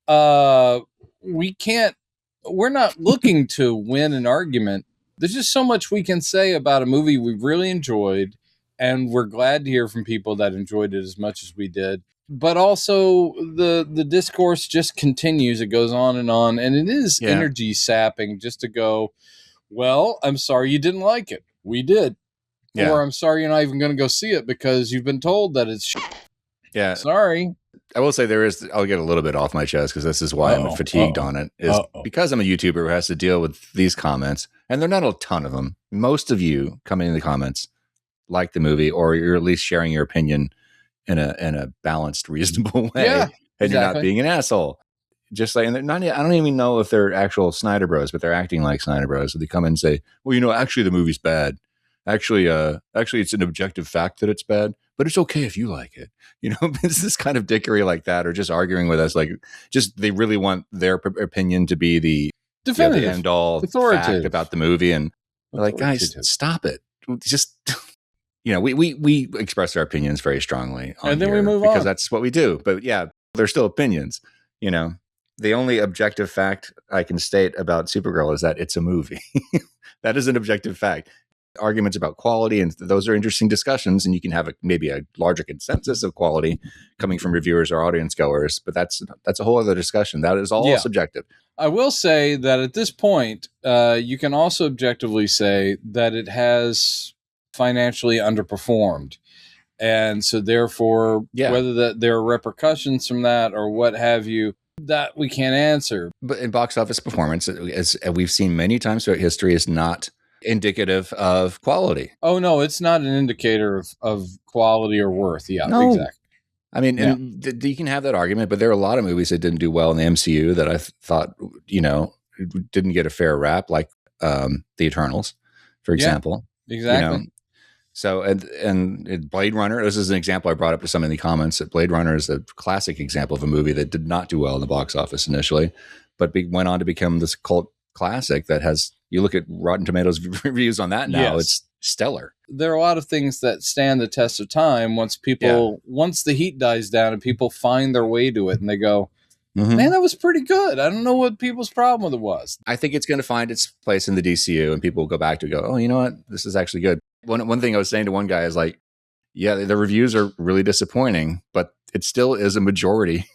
uh, we're not looking to win an argument. There's just so much we can say about a movie we've really enjoyed, and we're glad to hear from people that enjoyed it as much as we did. But also the discourse just continues. It goes on, and it is energy sapping just to go, well, I'm sorry you didn't like it. We did. Yeah. Or I'm sorry you're not even going to go see it because you've been told that it's Yeah. Sorry. I will say I'll get a little bit off my chest because this is why I'm fatigued on it, is because I'm a YouTuber who has to deal with these comments, and they're not a ton of them. Most of you coming in the comments like the movie, or you're at least sharing your opinion in a balanced, reasonable way, and you're not being an asshole. Just like, and I don't even know if they're actual Snyder Bros, but they're acting like Snyder Bros. So they come in and say, well, actually the movie's bad. Actually, it's an objective fact that it's bad, but it's okay if you like it. It's this kind of dickery like that, or just arguing with us, like just they really want their opinion to be the definitive, the end all fact about the movie, and they're like, guys, stop it. Just we express our opinions very strongly, and then we move on because that's what we do. But yeah, they're still opinions. The only objective fact I can state about Supergirl is that it's a movie. That is an objective fact. Arguments about quality, and those are interesting discussions, and you can have maybe a larger consensus of quality coming from reviewers or audience goers, but that's a whole other discussion. That is all subjective. I will say that at this point, you can also objectively say that it has financially underperformed, and so therefore, whether there are repercussions from that or what have you, that we can't answer. But in box office performance, as we've seen many times throughout history, is not indicative of quality. Oh no, it's not an indicator of quality or worth. Yeah, no. Exactly. I mean, and you can have that argument, but there are a lot of movies that didn't do well in the MCU that I thought, didn't get a fair rap, like The Eternals, for example. Exactly. So, and Blade Runner, this is an example I brought up to some in the comments, that Blade Runner is a classic example of a movie that did not do well in the box office initially, but went on to become this cult classic that has, you look at Rotten Tomatoes reviews on that now, it's stellar. There are a lot of things that stand the test of time once the heat dies down and people find their way to it and they go, man, that was pretty good. I don't know what people's problem with it was. I think it's going to find its place in the DCU, and people will go back to go, oh, you know what? This is actually good. One thing I was saying to one guy is like, yeah, the reviews are really disappointing, but it still is a majority.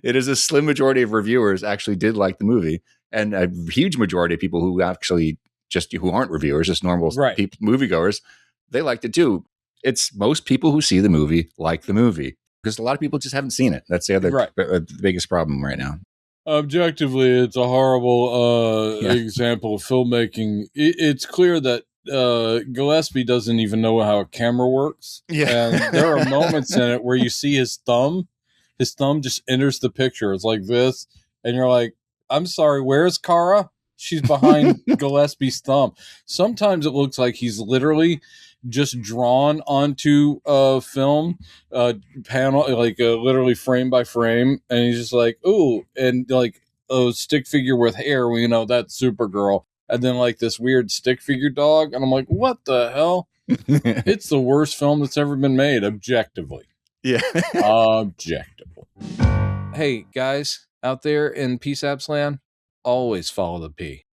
It is a slim majority of reviewers actually did like the movie, and a huge majority of people who actually who aren't reviewers, just normal moviegoers, they liked it too. It's most people who see the movie like the movie, because a lot of people just haven't seen it. That's the other the biggest problem right now. Objectively, it's a horrible example of filmmaking. It's clear that Gillespie doesn't even know how a camera works. Yeah. And there are moments in it where you see his thumb just enters the picture. It's like this. And you're like, I'm sorry, where's Kara? She's behind Gillespie's thumb. Sometimes it looks like he's literally just drawn onto a film panel, like literally frame by frame. And he's just like, ooh, and like a stick figure with hair, that's Supergirl. And then like this weird stick figure dog. And I'm like, what the hell? It's the worst film that's ever been made, objectively. Yeah. Objectively. Hey, guys out there in PSAPS land, always follow the P.